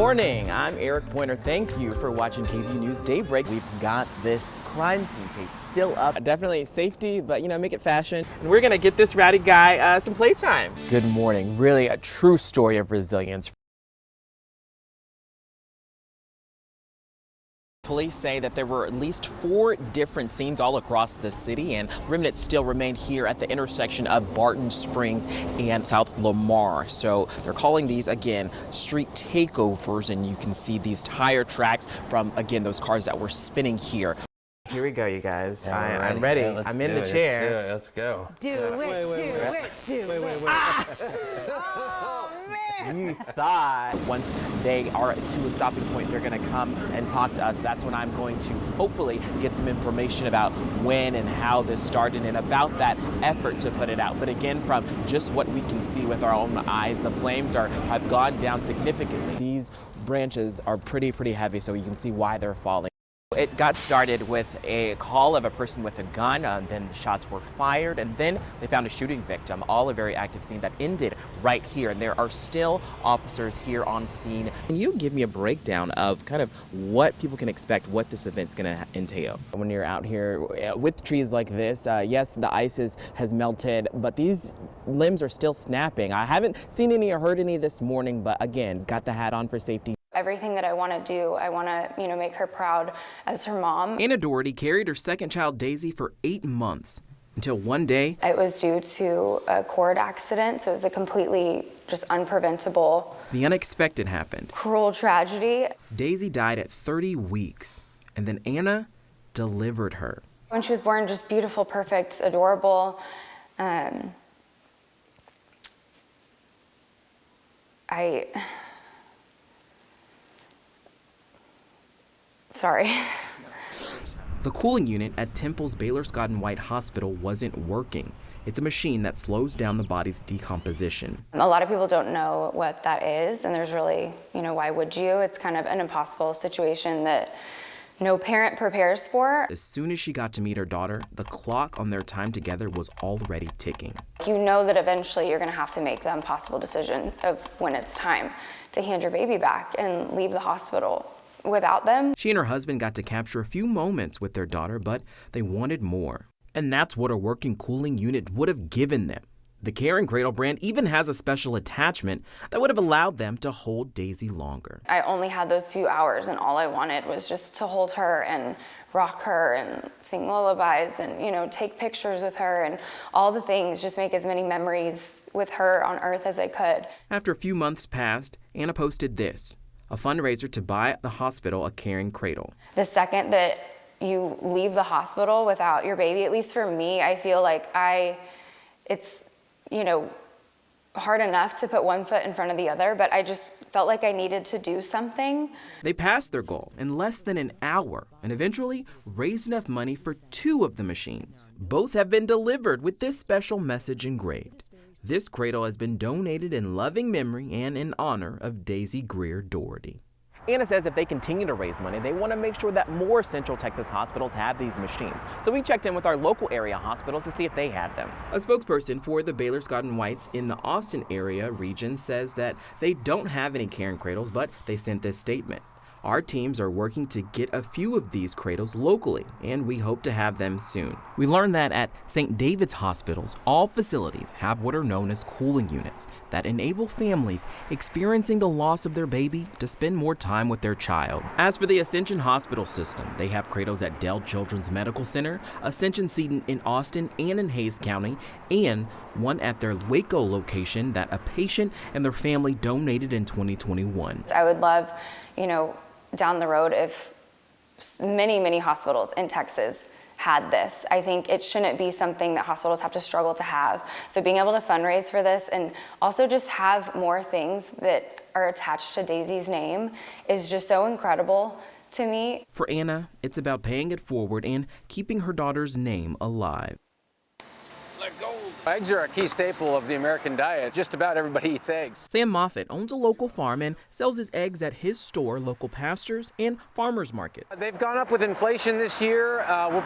morning. I'm Eric Pointer. Thank you for watching KVUE News Daybreak. We've got this crime scene tape still up. Definitely safety, but make it fashion. And we're gonna get this ratty guy some playtime. Good morning. Really a true story of resilience. Police say that there were at least 4 different scenes all across the city, and remnants still remain here at the intersection of Barton Springs and South Lamar. So they're calling these, again, street takeovers, and you can see these tire tracks from, again, those cars that were spinning here. Here we go, you guys. I'm ready. Yeah, I'm in the chair. Let's go. You thought once they are to a stopping point, they're going to come and talk to us. That's when I'm going to hopefully get some information about when and how this started and about that effort to put it out. But again, from just what we can see with our own eyes, the flames have gone down significantly. These branches are pretty heavy, so you can see why they're falling. It got started with a call of a person with a gun, then the shots were fired, and then they found a shooting victim. All a very active scene that ended right here, and there are still officers here on scene. Can you give me a breakdown of kind of what people can expect, what this event's going to entail? When you're out here with trees like this, yes, the ice has melted, but these limbs are still snapping. I haven't seen any or heard any this morning, but again, got the hat on for safety. Everything that I want to do, I want to, make her proud as her mom. Anna Doherty carried her second child, Daisy, for 8 months until one day. It was due to a cord accident, so it was a completely just unpreventable. The unexpected happened. Cruel tragedy. Daisy died at 30 weeks, and then Anna delivered her. When she was born, just beautiful, perfect, adorable. Sorry. The cooling unit at Temple's Baylor Scott & White Hospital wasn't working. It's a machine that slows down the body's decomposition. A lot of people don't know what that is, and there's really, why would you? It's kind of an impossible situation that no parent prepares for. As soon as she got to meet her daughter, the clock on their time together was already ticking. You know that eventually you're going to have to make the impossible decision of when it's time to hand your baby back and leave the hospital. Without them. She and her husband got to capture a few moments with their daughter, but they wanted more. And that's what a working cooling unit would have given them. The Care & Cradle brand even has a special attachment that would have allowed them to hold Daisy longer. I only had those 2 hours, and all I wanted was just to hold her and rock her and sing lullabies and, take pictures with her and all the things, just make as many memories with her on earth as I could. After a few months passed, Anna posted this. A fundraiser to buy the hospital a caring cradle. The second that you leave the hospital without your baby, at least for me, I feel like it's hard enough to put one foot in front of the other, but I just felt like I needed to do something. They passed their goal in less than an hour and eventually raised enough money for 2 of the machines. Both have been delivered with this special message engraved. This cradle has been donated in loving memory and in honor of Daisy Greer Doherty. Anna says if they continue to raise money, they want to make sure that more Central Texas hospitals have these machines. So we checked in with our local area hospitals to see if they had them. A spokesperson for the Baylor Scott & Whites in the Austin area region says that they don't have any caring cradles, but they sent this statement. Our teams are working to get a few of these cradles locally, and we hope to have them soon. We learned that at St. David's hospitals, all facilities have what are known as cooling units that enable families experiencing the loss of their baby to spend more time with their child. As for the Ascension Hospital System, they have cradles at Dell Children's Medical Center, Ascension Seton in Austin and in Hays County, and one at their Waco location that a patient and their family donated in 2021. I would love, down the road if many hospitals in Texas had this. I think it shouldn't be something that hospitals have to struggle to have. So being able to fundraise for this and also just have more things that are attached to Daisy's name is just so incredible to me. For Anna, it's about paying it forward and keeping her daughter's name alive. Eggs are a key staple of the American diet. Just about everybody eats eggs. Sam Moffitt owns a local farm and sells his eggs at his store, local pastures, and farmers markets. They've gone up with inflation this year. We'll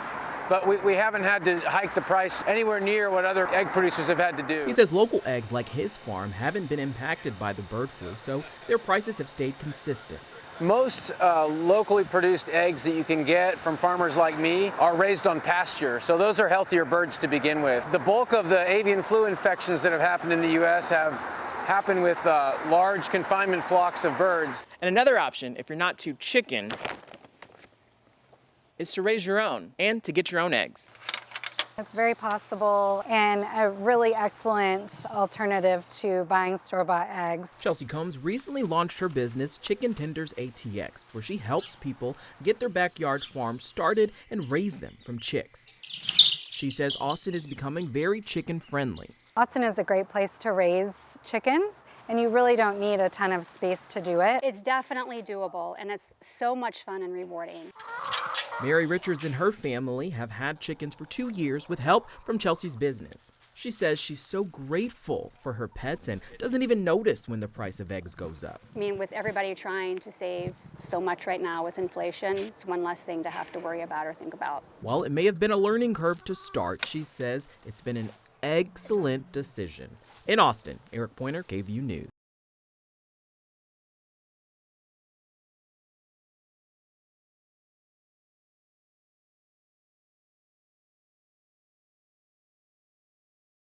but we haven't had to hike the price anywhere near what other egg producers have had to do. He says local eggs like his farm haven't been impacted by the bird flu, so their prices have stayed consistent. Most locally produced eggs that you can get from farmers like me are raised on pasture, so those are healthier birds to begin with. The bulk of the avian flu infections that have happened in the U.S. have happened with large confinement flocks of birds. And another option, if you're not too chicken, is to raise your own and to get your own eggs. It's very possible and a really excellent alternative to buying store-bought eggs. Chelsea Combs recently launched her business, Chicken Tenders ATX, where she helps people get their backyard farms started and raise them from chicks. She says Austin is becoming very chicken-friendly. Austin is a great place to raise chickens, and you really don't need a ton of space to do it. It's definitely doable, and it's so much fun and rewarding. Mary Richards and her family have had chickens for 2 years with help from Chelsea's business. She says she's so grateful for her pets and doesn't even notice when the price of eggs goes up. I mean, with everybody trying to save so much right now with inflation, it's one less thing to have to worry about or think about. While it may have been a learning curve to start, she says it's been an excellent decision. In Austin, Eric Pointer, KVUE News.